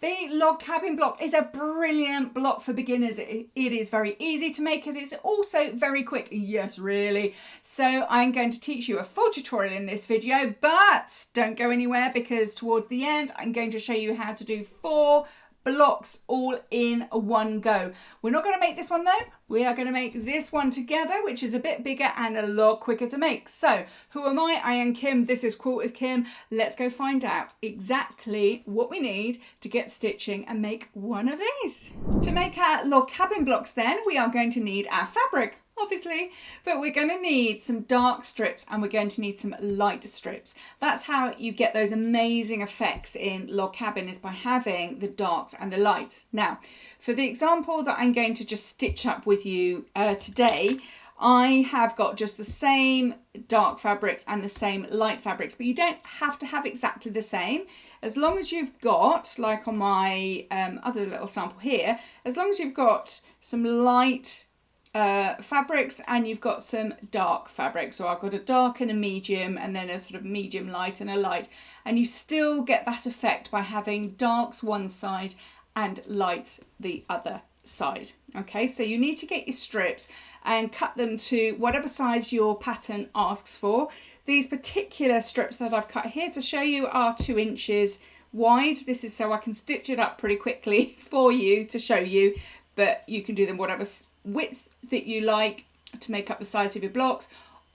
The log cabin block is a brilliant block for beginners. It is very easy to make. It is also very quick. Yes, really. So I'm going to teach you a full tutorial in this video, but don't go anywhere because towards the end, I'm going to show you how to do 4 blocks all in one go. We're not going to make this one though. We are going to make this one together, which is a bit bigger and a lot quicker to make. So who am I? I am Kim. This is Quilt with Kim. Let's go find out exactly what we need to get stitching and make one of these. To make our log cabin blocks then, we are going to need our fabric, obviously, but we're going to need some dark strips and we're going to need some light strips. That's how you get those amazing effects in log cabin, is by having the darks and the lights. Now, for the example that I'm going to just stitch up with you today, I have got just the same dark fabrics and the same light fabrics, but you don't have to have exactly the same. As long as you've got, like on my other little sample here, as long as you've got some light fabrics and you've got some dark fabrics. So I've got a dark and a medium, and then a sort of medium light and a light, and you still get that effect by having darks one side and lights the other side. Okay, so you need to get your strips and cut them to whatever size your pattern asks for. These particular strips that I've cut here to show you are 2 inches wide. This is so I can stitch it up pretty quickly for you to show you, but you can do them whatever width that you like to make up the size of your blocks,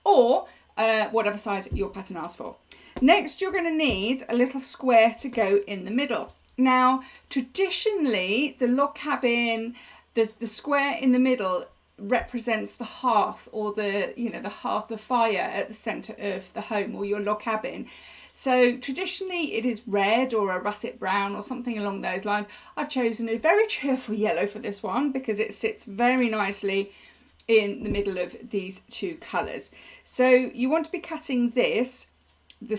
or whatever size your pattern asks for. Next, you're going to need a little square to go in the middle. Now, traditionally, the log cabin, the square in the middle represents the hearth, or the hearth, the fire at the centre of the home or your log cabin. So traditionally it is red or a russet brown or something along those lines. I've chosen a very cheerful yellow for this one because it sits very nicely in the middle of these 2 colours. So you want to be cutting this the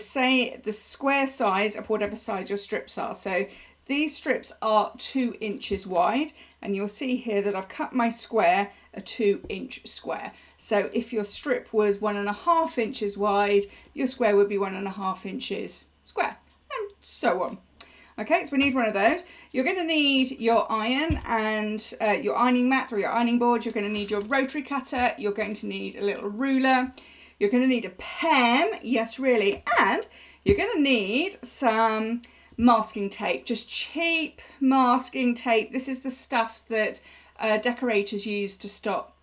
square size of whatever size your strips are. So these strips are 2 inches wide, and you'll see here that I've cut my square a 2-inch square. So if your strip was 1.5 inches wide, your square would be 1.5 inches square, and so on. Okay, so we need one of those. You're going to need your iron and your ironing mat or your ironing board. You're going to need your rotary cutter. You're going to need a little ruler. You're going to need a pen, yes really, and you're going to need some masking tape, just cheap masking tape. This is the stuff that decorators use to stop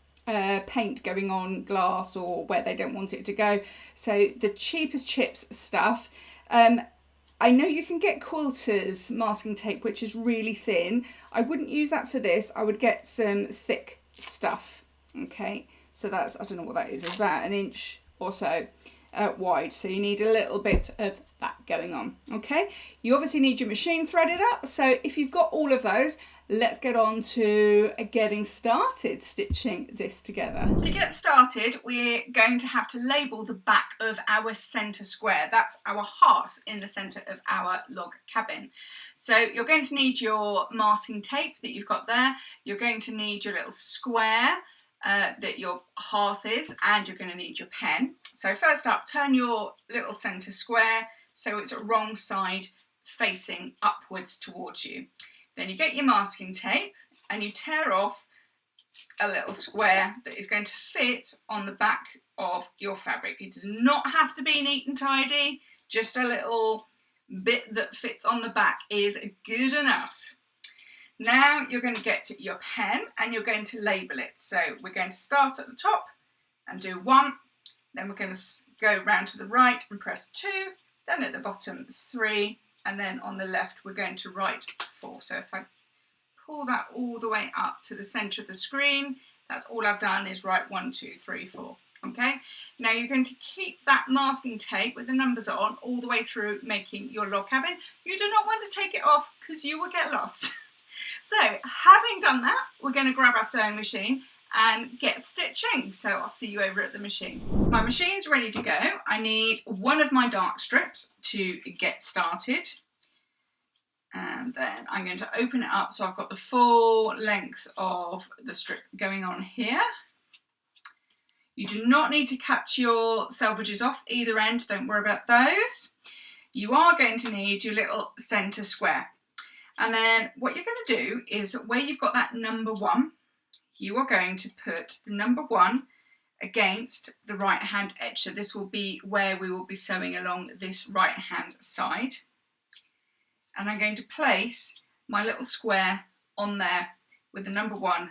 paint going on glass or where they don't want it to go. So the cheapest chips stuff. I know you can get Quilters masking tape, which is really thin. I wouldn't use that for this. I would get some thick stuff. Okay, so that's, I don't know what that is that 1 inch or so wide, so you need a little bit of that going on. Okay, you obviously need your machine threaded up, so if you've got all of those, let's get on to getting started stitching this together. To get started, we're going to have to label the back of our centre square. That's our hearth in the centre of our log cabin. So you're going to need your masking tape that you've got there. You're going to need your little square that your hearth is, and you're going to need your pen. So first up, turn your little centre square so it's wrong side facing upwards towards you. Then you get your masking tape and you tear off a little square that is going to fit on the back of your fabric. It does not have to be neat and tidy, just a little bit that fits on the back is good enough. Now you're going to get your pen and you're going to label it. So we're going to start at the top and do 1, then we're going to go round to the right and press 2, then at the bottom 3, and then on the left we're going to write 4. So if I pull that all the way up to the centre of the screen, that's all I've done is write 1, 2, 3, 4. Okay, now you're going to keep that masking tape with the numbers on all the way through making your log cabin. You do not want to take it off because you will get lost. So having done that, we're going to grab our sewing machine and get stitching. So I'll see you over at the machine. My machine's ready to go. I need one of my dark strips to get started. And then I'm going to open it up so I've got the full length of the strip going on here. You do not need to cut your selvages off either end, don't worry about those. You are going to need your little centre square. And then what you're going to do is where you've got that number 1, you are going to put the number 1 against the right hand edge. So this will be where we will be sewing along this right hand side. And I'm going to place my little square on there with the number 1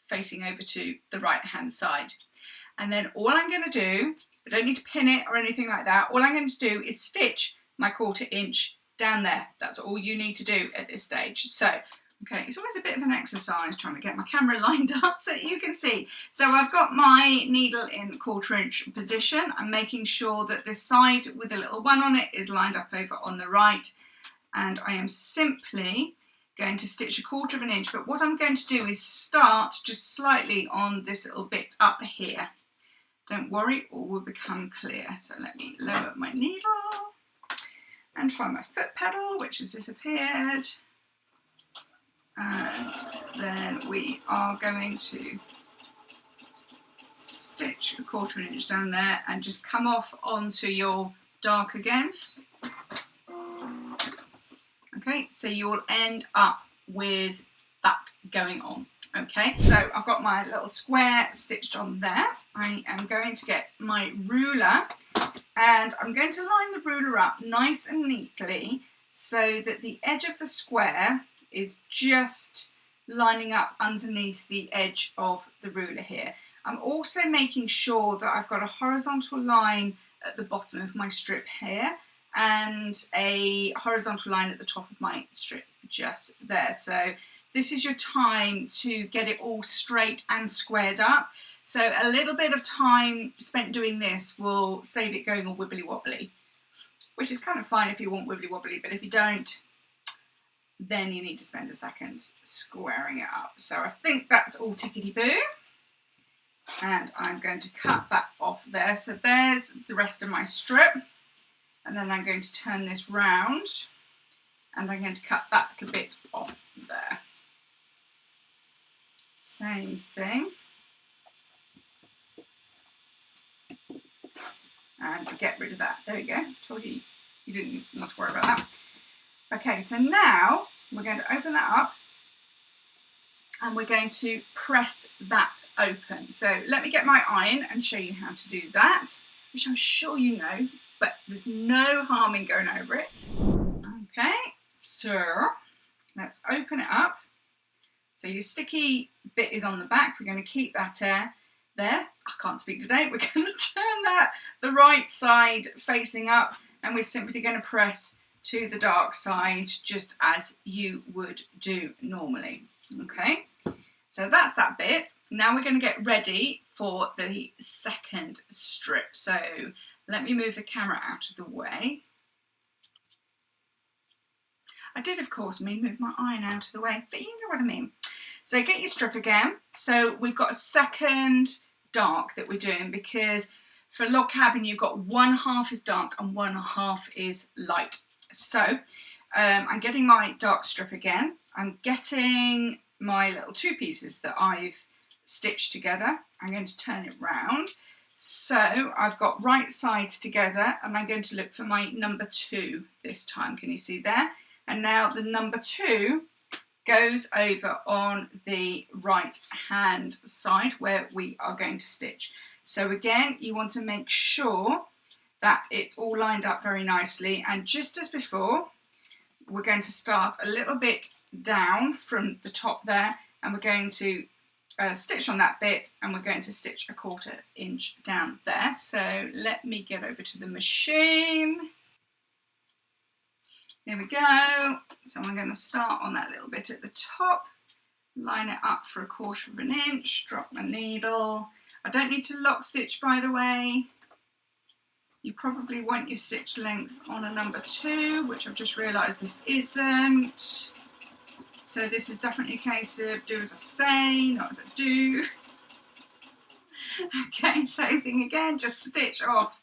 facing over to the right hand side. And then all I'm going to do, I don't need to pin it or anything like that, all I'm going to do is stitch my 1/4 inch down there. That's all you need to do at this stage. So, okay, it's always a bit of an exercise trying to get my camera lined up so that you can see. So I've got my needle in 1/4 inch position. I'm making sure that this side with a little 1 on it is lined up over on the right. And I am simply going to stitch a 1/4 inch, but what I'm going to do is start just slightly on this little bit up here. Don't worry, all will become clear. So let me lower my needle and find my foot pedal, which has disappeared. And then we are going to stitch a 1/4 inch down there and just come off onto your dark again. Okay, so you'll end up with that going on. Okay, so I've got my little square stitched on there. I am going to get my ruler and I'm going to line the ruler up nice and neatly so that the edge of the square is just lining up underneath the edge of the ruler here. I'm also making sure that I've got a horizontal line at the bottom of my strip here and a horizontal line at the top of my strip just there. So this is your time to get it all straight and squared up. So a little bit of time spent doing this will save it going all wibbly wobbly, which is kind of fine if you want wibbly wobbly, but if you don't, then you need to spend a second squaring it up. So I think that's all tickety-boo. And I'm going to cut that off there. So there's the rest of my strip. And then I'm going to turn this round and I'm going to cut that little bit off there. Same thing. And get rid of that. There we go. Told you you didn't not to worry about that. Okay, so now we're going to open that up and we're going to press that open. So let me get my iron and show you how to do that, which I'm sure you know, but there's no harm in going over it. Okay, so let's open it up. So your sticky bit is on the back. We're going to keep that there. I can't speak today. We're going to turn that the right side facing up and we're simply going to press to the dark side just as you would do normally. Okay, so that's that bit. Now we're going to get ready for the second strip. So let me move the camera out of the way. I did, of course, move my iron out of the way, but you know what I mean. So get your strip again. So we've got a second dark that we're doing because for log cabin you've got 1/2 is dark and 1/2 is light. So I'm getting my dark strip again. I'm getting my little 2 pieces that I've stitched together. I'm going to turn it round. So I've got right sides together and I'm going to look for my number 2 this time. Can you see there? And now the number 2 goes over on the right hand side where we are going to stitch. So again, you want to make sure that it's all lined up very nicely, and just as before we're going to start a little bit down from the top there and we're going to stitch on that bit and we're going to stitch a 1/4 inch down there. So let me get over to the machine. Here we go. So I'm going to start on that little bit at the top, line it up for a 1/4 inch, drop my needle. I don't need to lock stitch, by the way. You probably want your stitch length on a number 2, which I've just realised this isn't. So this is definitely a case of do as I say, not as I do. Okay, same thing again, just stitch off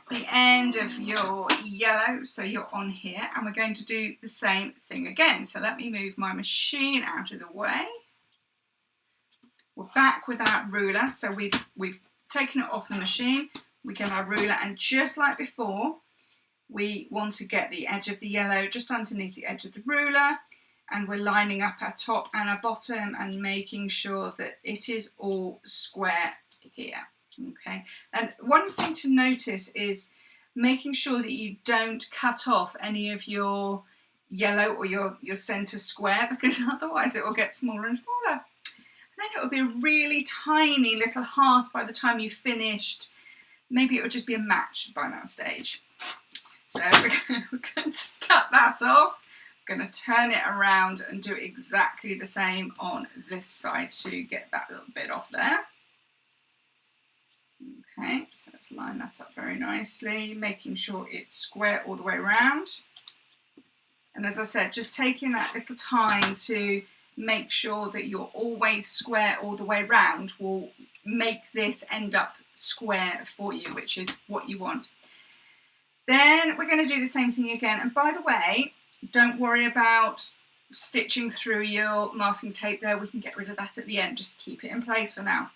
the end of your yellow so you're on here, and we're going to do the same thing again. So let me move my machine out of the way. We're back with our ruler, so we've taken it off the machine. We get our ruler, and just like before, we want to get the edge of the yellow just underneath the edge of the ruler, and we're lining up our top and our bottom and making sure that it is all square here. Okay, and one thing to notice is making sure that you don't cut off any of your yellow or your center square, because otherwise it will get smaller and smaller. And then it will be a really tiny little heart by the time you've finished. Maybe it will just be a match by that stage. So we're going to cut that off. I'm going to turn it around and do exactly the same on this side to get that little bit off there. Okay, so let's line that up very nicely, making sure it's square all the way around. And as I said, just taking that little time to make sure that you're always square all the way round will make this end up square for you, which is what you want. Then we're going to do the same thing again. And by the way, don't worry about stitching through your masking tape there. We can get rid of that at the end. Just keep it in place for now.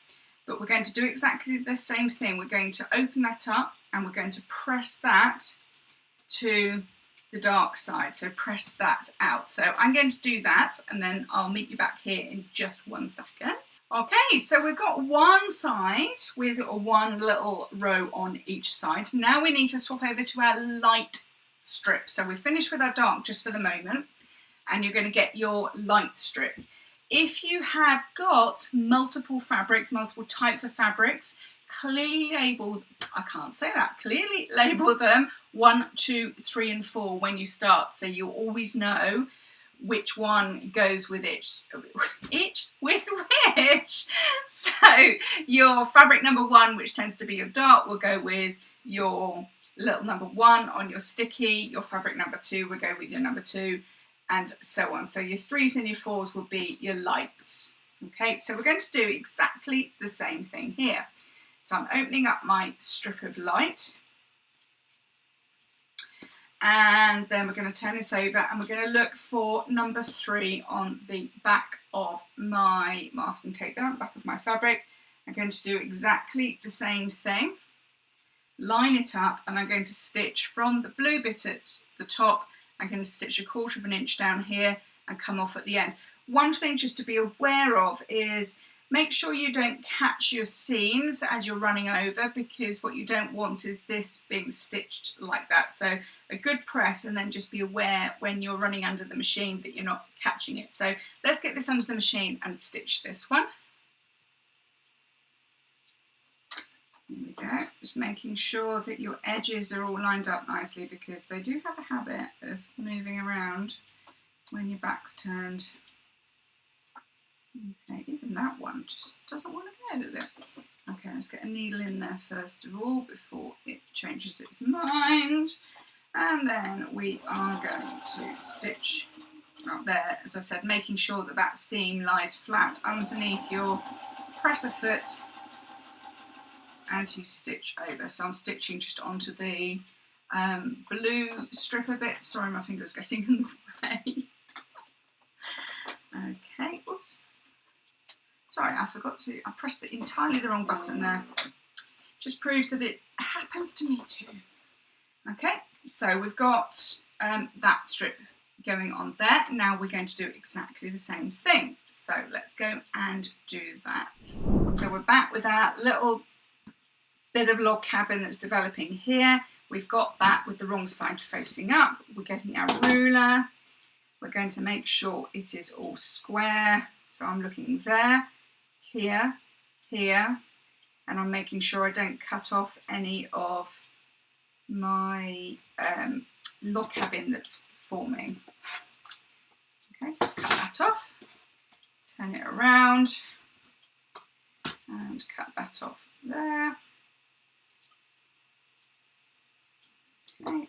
But we're going to do exactly the same thing. We're going to open that up and we're going to press that to the dark side. So press that out. So I'm going to do that and then I'll meet you back here in just 1 second. Okay, so we've got one side with one little row on each side. Now we need to swap over to our light strip. So we're finished with our dark just for the moment, and you're going to get your light strip. If you have got multiple fabrics, multiple types of fabrics, clearly label, I can't say that, clearly label them 1, 2, 3 and 4 when you start, so you always know which one goes with with which. So your fabric number 1, which tends to be your dark, will go with your little number 1 on your sticky. Your fabric number 2 will go with your number 2, and so on. So your 3s and your 4s will be your lights. Okay, so we're going to do exactly the same thing here. So I'm opening up my strip of light, and then we're going to turn this over and we're going to look for number 3 on the back of my masking tape there, on the back of my fabric. I'm going to do exactly the same thing, line it up, and I'm going to stitch from the blue bit at the top. I'm going to stitch 1/4 of an inch down here and come off at the end. One thing just to be aware of is make sure you don't catch your seams as you're running over, because what you don't want is this being stitched like that. So a good press, and then just be aware when you're running under the machine that you're not catching it. So let's get this under the machine and stitch this one. Here we go, just making sure that your edges are all lined up nicely, because they do have a habit of moving around when your back's turned. Okay, even that one just doesn't want to go, does it? Okay, let's get a needle in there first of all before it changes its mind. And then we are going to stitch up there, as I said, making sure that that seam lies flat underneath your presser foot as you stitch over. So I'm stitching just onto the blue strip a bit. Sorry, my finger's getting in the way. Okay, oops. Sorry, I pressed entirely the wrong button there. Just proves that it happens to me too. Okay, so we've got that strip going on there. Now we're going to do exactly the same thing. So let's go and do that. So we're back with our little bit of log cabin that's developing here. We've got that with the wrong side facing up. We're getting our ruler. We're going to make sure it is all square. So I'm looking there, here, here, and I'm making sure I don't cut off any of my log cabin that's forming. Okay, so let's cut that off, turn it around, and cut that off there. Okay.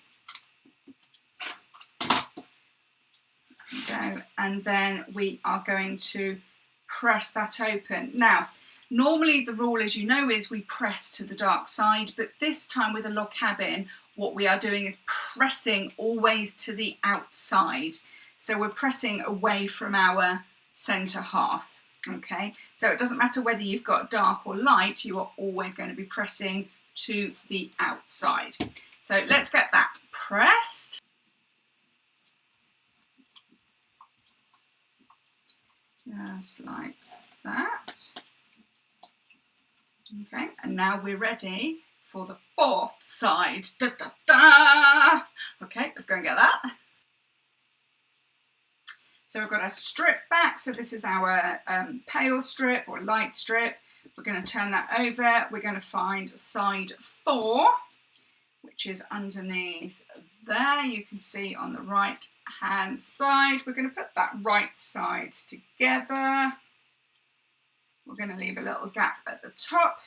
Go, and then we are going to press that open. Now, normally the rule, as you know, is we press to the dark side, but this time with a log cabin, what we are doing is pressing always to the outside. So we're pressing away from our centre hearth. Okay, so it doesn't matter whether you've got dark or light, you are always going to be pressing to the outside. So let's get that pressed. Just like that. Okay, and now we're ready for the fourth side. Da, da, da. Okay, let's go and get that. So we've got our strip back. So this is our pale strip or light strip. We're going to turn that over. We're going to find side 4, which is underneath there. You can see on the right hand side. We're going to put that right side together. We're going to leave a little gap at the top.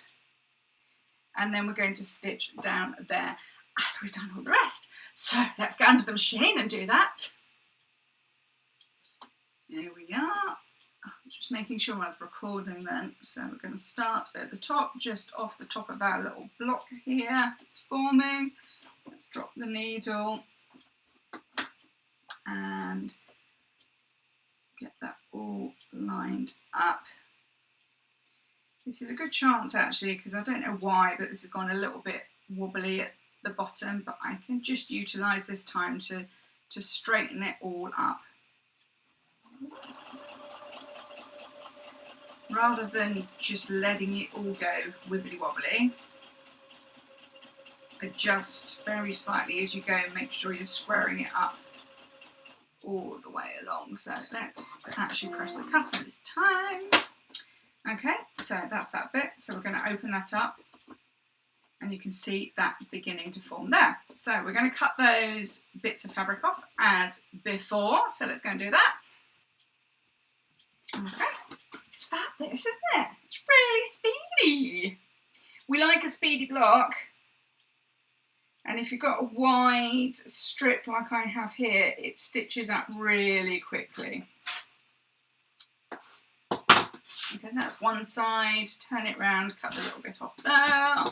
And then we're going to stitch down there as we've done all the rest. So let's get under the machine and do that. Here we are. Just making sure I was recording then. So we're going to start at the top, just off the top of our little block here. It's forming. Let's drop the needle and get that all lined up. This is a good chance actually, because I don't know why, but this has gone a little bit wobbly at the bottom, but I can just utilise this time to straighten it all up. Rather than just letting it all go wibbly wobbly, adjust very slightly as you go and make sure you're squaring it up all the way along. So let's actually press the cutter this time. Okay, so that's that bit. So we're going to open that up and you can see that beginning to form there. So we're going to cut those bits of fabric off as before. So let's go and do that. Okay, it's fab this, isn't it? It's really speedy. We like a speedy block. And if you've got a wide strip like I have here, it stitches up really quickly. Okay, so that's one side, turn it round, cut a little bit off there.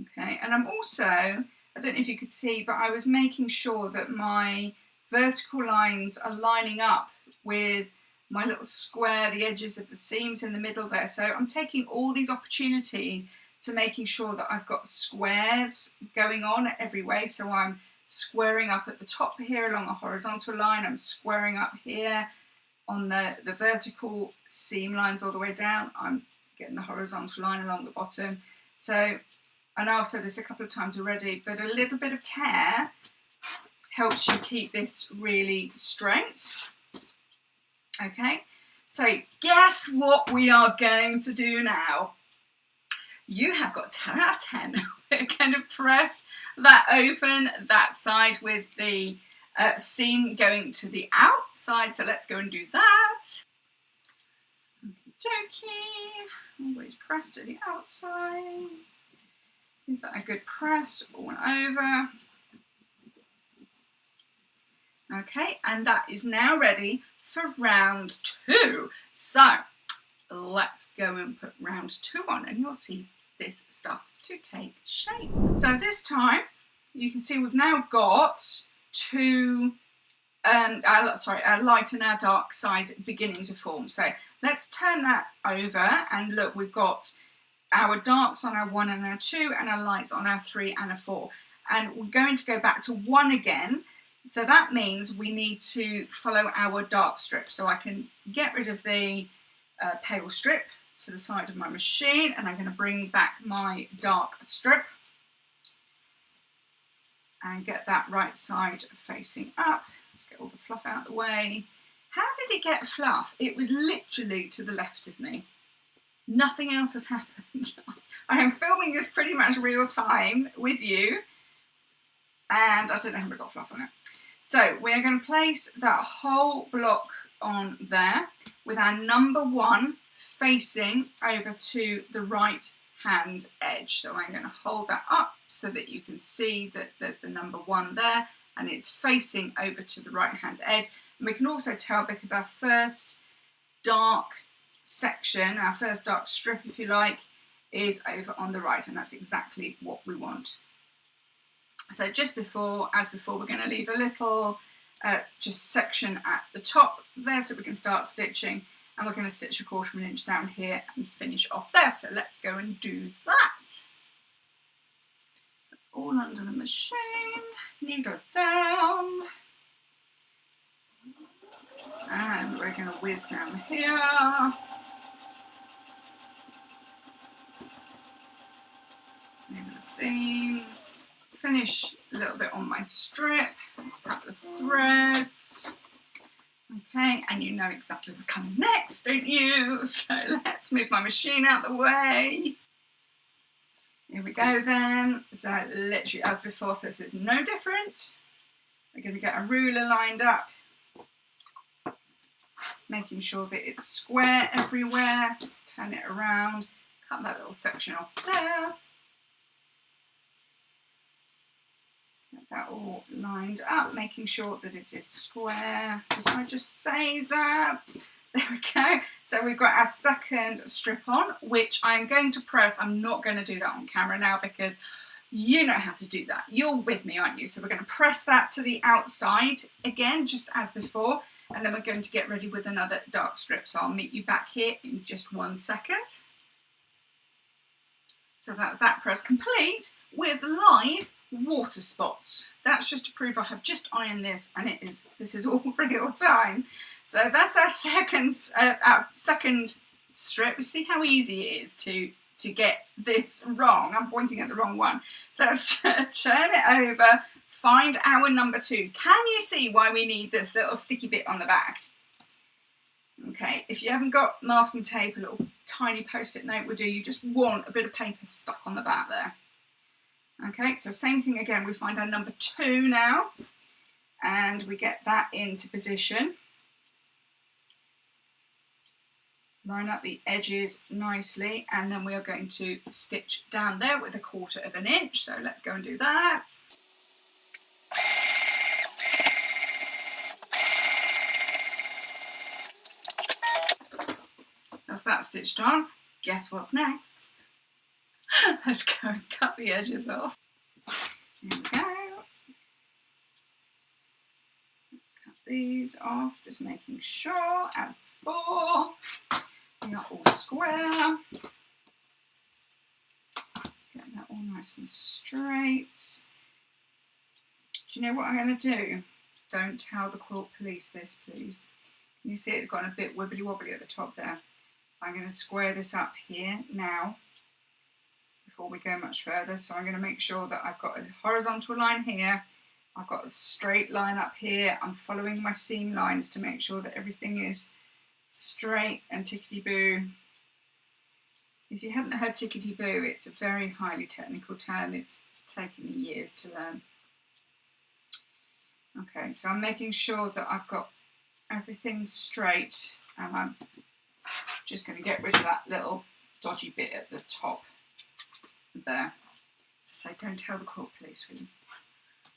Okay, and I'm also, I don't know if you could see, but I was making sure that my vertical lines are lining up with my little square, the edges of the seams in the middle there. So I'm taking all these opportunities to making sure that I've got squares going on every way. So I'm squaring up at the top here along a horizontal line. I'm squaring up here on the vertical seam lines all the way down. I'm getting the horizontal line along the bottom. So I know I've said this a couple of times already, but a little bit of care helps you keep this really straight. Okay, so guess what we are going to do now? You have got 10 out of 10. We're going to press that open, that side with the seam going to the outside. So let's go and do that. Okie dokie. Always press to the outside. Give that a good press all over. Okay, and that is now ready for round 2. So let's go and put round 2 on and you'll see this start to take shape. So this time you can see we've now got our light and our dark sides beginning to form. So let's turn that over and look, we've got our darks on our 1 and our 2 and our lights on our 3 and our 4. And we're going to go back to 1 again. So that means we need to follow our dark strip. So I can get rid of the pale strip to the side of my machine and I'm going to bring back my dark strip and get that right side facing up. Let's get all the fluff out of the way. How did it get fluff? It was literally to the left of me. Nothing else has happened. I am filming this pretty much real time with you and I don't know how we got fluff on it. So we're going to place that whole block on there with our number 1 facing over to the right hand edge. So I'm going to hold that up so that you can see that there's the number 1 there and it's facing over to the right hand edge. And we can also tell because our first dark section, our first dark strip if you like, is over on the right and that's exactly what we want. So just before, as before, we're going to leave a little just section at the top there so we can start stitching and we're going to stitch 1/4 inch down here and finish off there. So let's go and do that. So it's all under the machine, needle down, and we're going to whiz down here. Over the seams, finish a little bit on my strip. Let's cut the threads. Okay, and you know exactly what's coming next, don't you? So let's move my machine out the way. Here we go then. So literally as before, so this is no different. We're going to get a ruler lined up, making sure that it's square everywhere. Let's turn it around, cut that little section off there. Get that all lined up, making sure that it is square. Did I just say that? There we go. So we've got our second strip on, which I'm going to press. I'm not going to do that on camera now because you know how to do that. You're with me, aren't you? So we're going to press that to the outside again, just as before, and then we're going to get ready with another dark strip. So I'll meet you back here in just 1 second. So that's that press complete with live water spots. That's just to prove I have just ironed this, and this is all real time. So that's our second strip. You see how easy it is to get this wrong. I'm pointing at the wrong one. So let's turn it over, find our number 2. Can you see why we need this little sticky bit on the back? Okay, if you haven't got masking tape, a little tiny post-it note will do. You just want a bit of paper stuck on the back there. Okay, so same thing again, we find our number 2 now, and we get that into position. Line up the edges nicely, and then we are going to stitch down there with 1/4 inch. So let's go and do that. That's that stitched on. Guess what's next? Let's go and cut the edges off. There we go. Let's cut these off, just making sure, as before, we are all square. Get that all nice and straight. Do you know what I'm going to do? Don't tell the quilt police this, please. Can you see it's got a bit wibbly wobbly at the top there? I'm going to square this up here now before we go much further. So I'm going to make sure that I've got a horizontal line here. I've got a straight line up here. I'm following my seam lines to make sure that everything is straight and tickety-boo. If you haven't heard tickety-boo, it's a very highly technical term. It's taken me years to learn. Okay, so I'm making sure that I've got everything straight, and I'm just going to get rid of that little dodgy bit at the top there. So say, don't tell the quilt police, will you?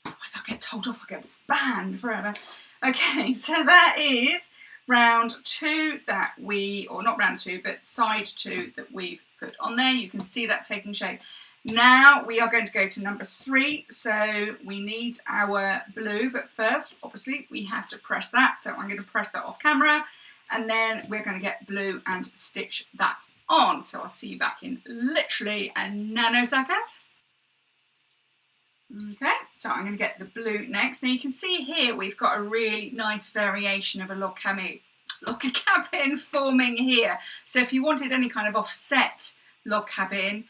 Otherwise I'll get told off, I'll get banned forever. Okay, so that is round 2 that we, or not round 2, but side 2 that we've put on there. You can see that taking shape. Now we are going to go to number 3, so we need our blue, but first obviously we have to press that, so I'm going to press that off camera, and then we're going to get blue and stitch that on. So I'll see you back in literally a nanosecond. Okay, so I'm going to get the blue next. Now you can see here we've got a really nice variation of a log cabin forming here. So if you wanted any kind of offset log cabin,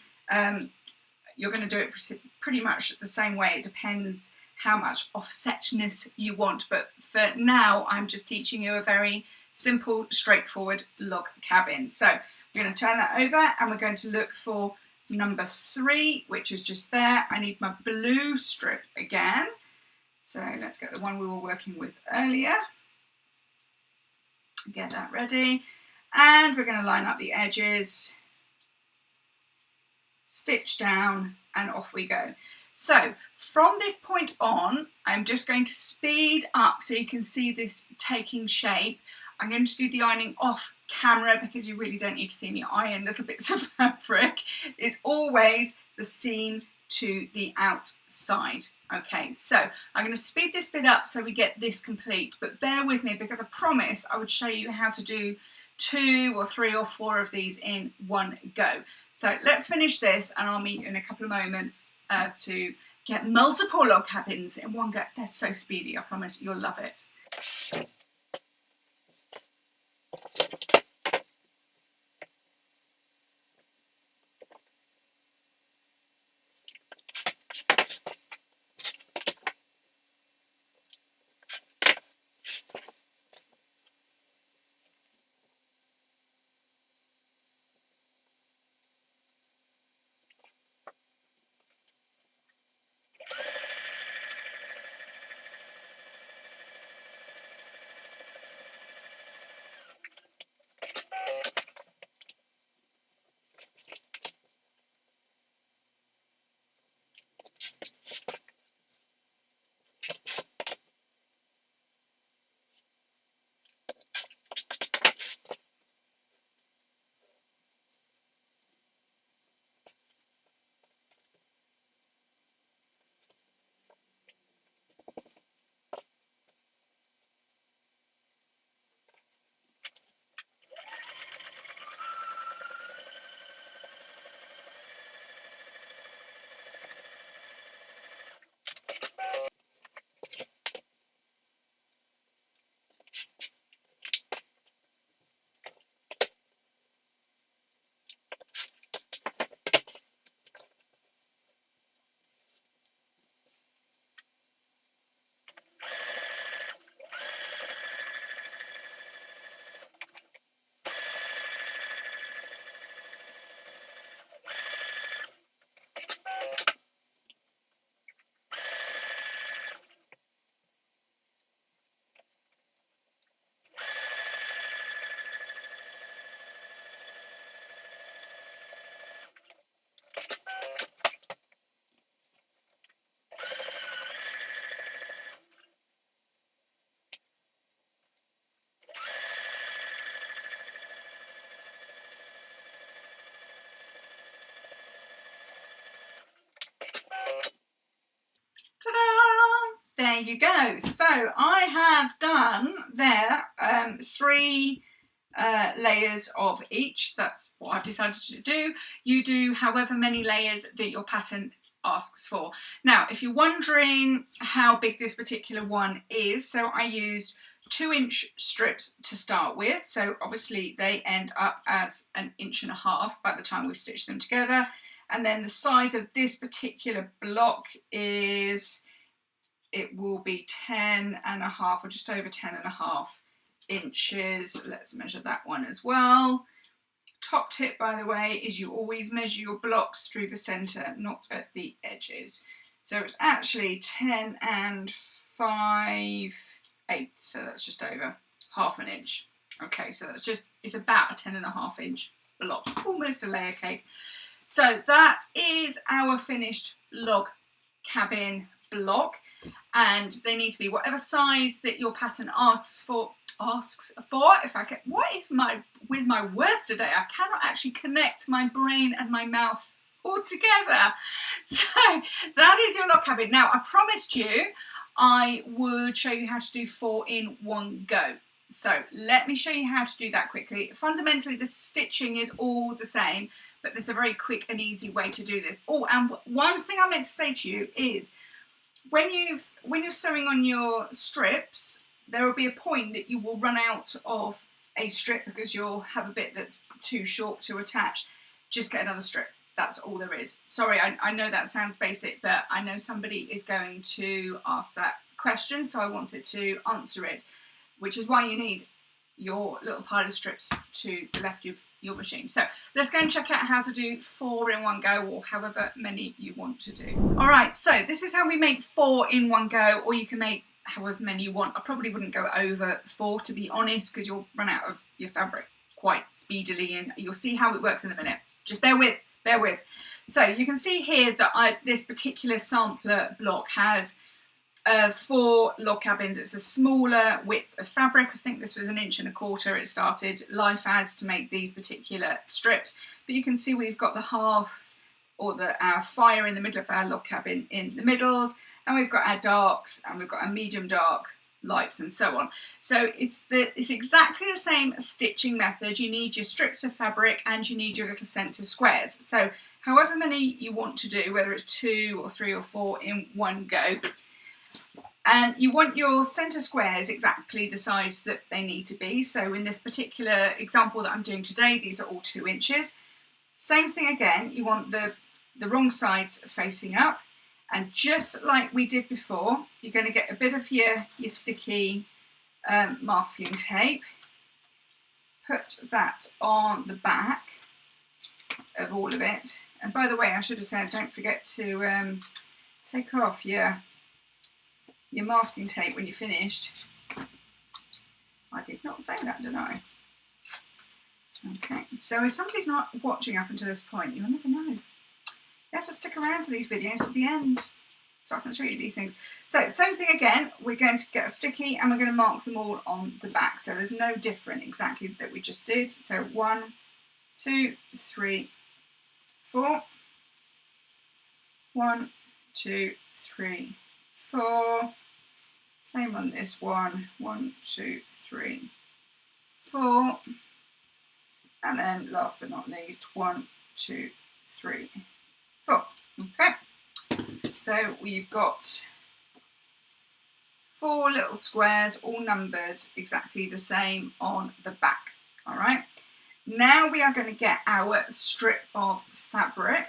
you're going to do it pretty much the same way. It depends how much offsetness you want, but for now I'm just teaching you a very simple, straightforward log cabin. So we're going to turn that over and we're going to look for number 3, which is just there. I need my blue strip again. So let's get the one we were working with earlier. Get that ready. And we're going to line up the edges, stitch down, and off we go. So from this point on, I'm just going to speed up so you can see this taking shape. I'm going to do the ironing off camera because you really don't need to see me iron little bits of fabric. It's always the seam to the outside. Okay, so I'm going to speed this bit up so we get this complete, but bear with me because I promised I would show you how to do 2 or 3 or 4 of these in one go. So let's finish this and I'll meet you in a couple of moments to get multiple log cabins in one go. They're so speedy, I promise you'll love it. Ta-da! There you go. So I have done there 3 layers of each. That's what I've decided to do. You do however many layers that your pattern asks for. Now, if you're wondering how big this particular one is, so I used 2-inch strips to start with. So obviously they end up as 1.5 inches by the time we've stitched them together. And then the size of this particular block is, it will be 10.5 or just over 10.5 inches. Let's measure that one as well. Top tip, by the way, is you always measure your blocks through the centre, not at the edges. So it's actually 10 5/8, so that's just over 1/2 inch. Okay, so that's just, it's about a 10.5 inch block, almost a layer cake. So that is our finished log cabin block, and they need to be whatever size that your pattern asks for. If I get, what is with my words today? I cannot actually connect my brain and my mouth all together. So that is your log cabin. Now, I promised you I would show you how to do 4 in one go. So let me show you how to do that quickly. Fundamentally, the stitching is all the same, but there's a very quick and easy way to do this. Oh, and one thing I meant to say to you is, when you're sewing on your strips, there will be a point that you will run out of a strip because you'll have a bit that's too short to attach. Just get another strip. That's all there is. Sorry, I know that sounds basic, but I know somebody is going to ask that question, so I wanted to answer it, which is why you need your little pile of strips to the left of your machine. So let's go and check out how to do 4 in one go, or however many you want to do. All right, so this is how we make 4 in one go, or you can make however many you want. I probably wouldn't go over 4, to be honest, because you'll run out of your fabric quite speedily, and you'll see how it works in a minute. Just bear with. So you can see here that this particular sampler block has 4 log cabins. It's a smaller width of fabric. I think this was 1.25 inches it started life as to make these particular strips. But you can see we've got the hearth, or our fire in the middle of our log cabin in the middles, and we've got our darks, and we've got a medium dark lights and so on. So it's exactly the same stitching method. You need your strips of fabric and you need your little centre squares. So however many you want to do, whether it's 2 or 3 or 4 in one go. And you want your centre squares exactly the size that they need to be. So in this particular example that I'm doing today, these are all 2 inches. Same thing again, you want the wrong sides facing up. And just like we did before, you're going to get a bit of your sticky masking tape. Put that on the back of all of it. And by the way, I should have said, don't forget to take off your masking tape when you're finished. I did not say that, did I? Okay, so if somebody's not watching up until this point, you'll never know. You have to stick around to these videos to the end so I can show you these things. So same thing again, we're going to get a sticky and we're going to mark them all on the back. So there's no different exactly that we just did. So 1, 2, 3, 4. 1, 2, 3, 4. Same on this one. 1, 2, 3, 4. And then last but not least, 1, 2, 3, 4. Okay, so we've got 4 little squares, all numbered exactly the same on the back. All right, now we are going to get our strip of fabric.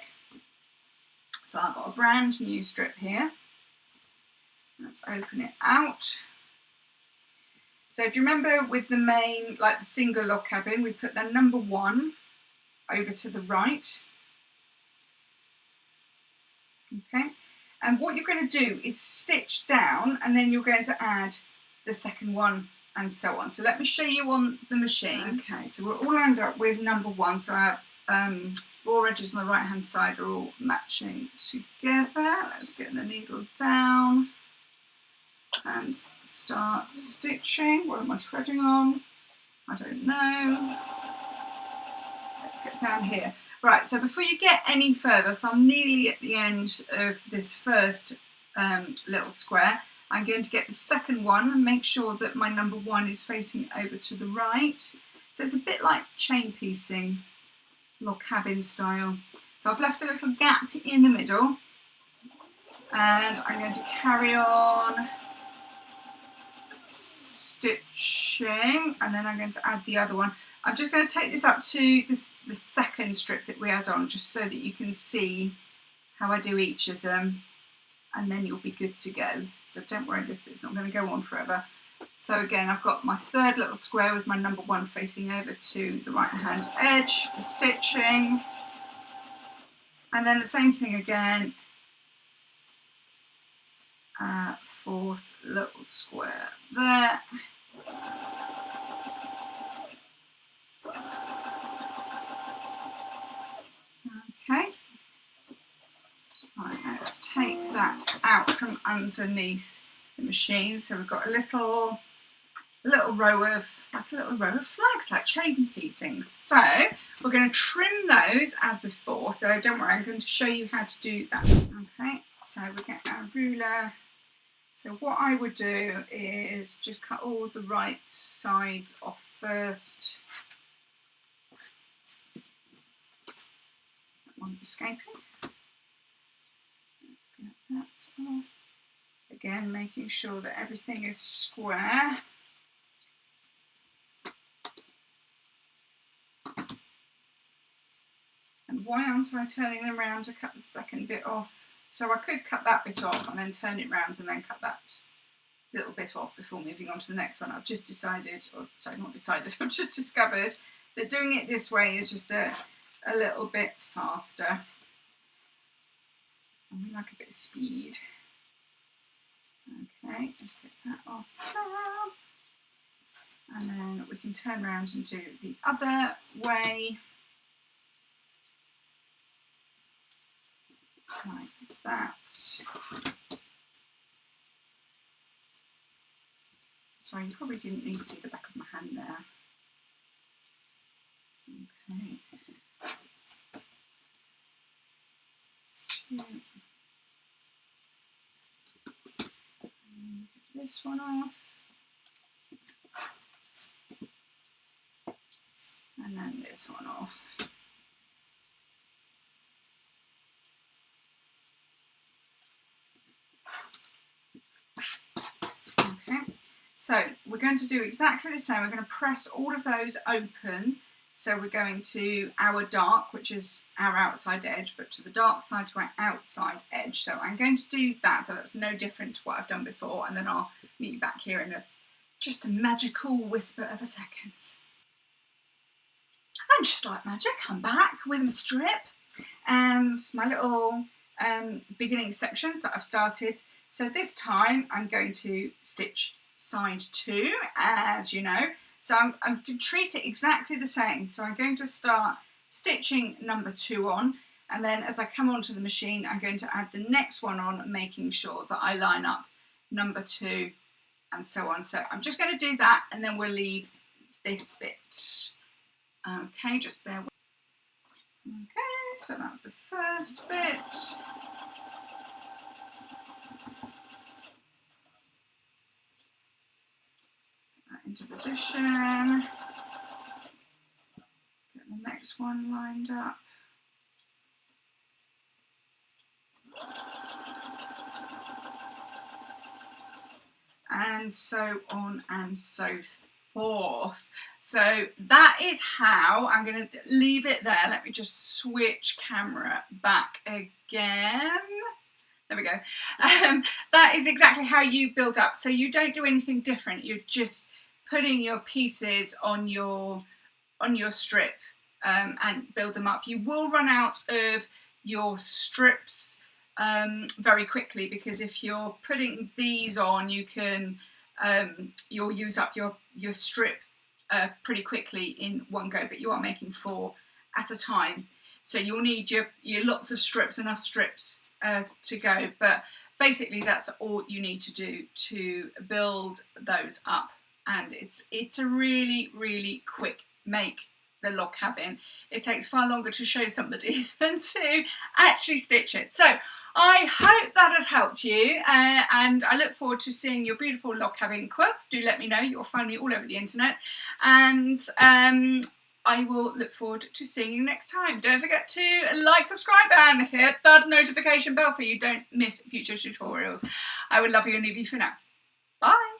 So I've got a brand new strip here. Let's open it out. So do you remember with the main, like the single log cabin, we put the number 1 over to the right. Okay, and what you're going to do is stitch down and then you're going to add the second one and so on. So let me show you on the machine. Okay, so we're all lined up with number 1. So our raw edges on the right hand side are all matching together. Let's get the needle down and start stitching. What am I treading on? I don't know. Let's get down here. Right, so before you get any further, so I'm nearly at the end of this first little square. I'm going to get the second one and make sure that my number 1 is facing over to the right. So it's a bit like chain piecing, log cabin style. So I've left a little gap in the middle and I'm going to carry on stitching, and then I'm going to add the other one. I'm just going to take this up to the second strip that we add on, just so that you can see how I do each of them, and then you'll be good to go. So don't worry, this bit's not going to go on forever. So again, I've got my third little square with my number 1 facing over to the right hand edge for stitching, and then the same thing again. 4th little square there. Okay. Right, let's take that out from underneath the machine. So we've got a little row of flags, like chain piecings. So we're going to trim those as before. So don't worry, I'm going to show you how to do that. Okay, so we get our ruler. So what I would do is just cut all the right sides off first. That one's escaping. Let's get that off. Again, making sure that everything is square. And why aren't I turning them around to cut the second bit off? So I could cut that bit off and then turn it round and then cut that little bit off before moving on to the next one. I've just decided, or sorry, not decided, I've just discovered that doing it this way is just a little bit faster. I like a bit of speed. Okay, let's get that off now. And then we can turn around and do the other way. Like that. Sorry, you probably didn't need to see the back of my hand there. Okay. Get this one off. and then this one off. Okay, so we're going to do exactly the same. We're going to press all of those open. So we're going to our dark, which is our outside edge, but to the dark side to our outside edge. So I'm going to do that, so that's no different to what I've done before, and then I'll meet you back here in just a magical whisper of a second. And just like magic, I'm back with my strip and my little beginning sections that I've started. So this time I'm going to stitch side 2, as you know. So I'm going to treat it exactly the same. So I'm going to start stitching number 2 on, and then as I come onto the machine, I'm going to add the next one on, making sure that I line up number 2 and so on. So I'm just going to do that, and then we'll leave this bit. Okay, just bear with. Okay, so that's the first bit. Into position, get the next one lined up. And so on and so forth. So that is how I'm going to leave it there. Let me just switch camera back again. There we go. That is exactly how you build up. So you don't do anything different. You're just putting your pieces on your strip and build them up. You will run out of your strips very quickly, because if you're putting these on, you can you'll use up your strip pretty quickly in one go, but you are making 4 at a time. So you'll need your lots of strips, enough strips to go, but basically that's all you need to do to build those up, and it's a really quick make, the log cabin. It takes far longer to show somebody than to actually stitch it. So I hope that has helped you, and I look forward to seeing your beautiful log cabin quilts. Do let me know. You'll find me all over the internet, and I will look forward to seeing you next time. Don't forget to like, subscribe and hit that notification bell so you don't miss future tutorials. I would love you and leave you for now. Bye.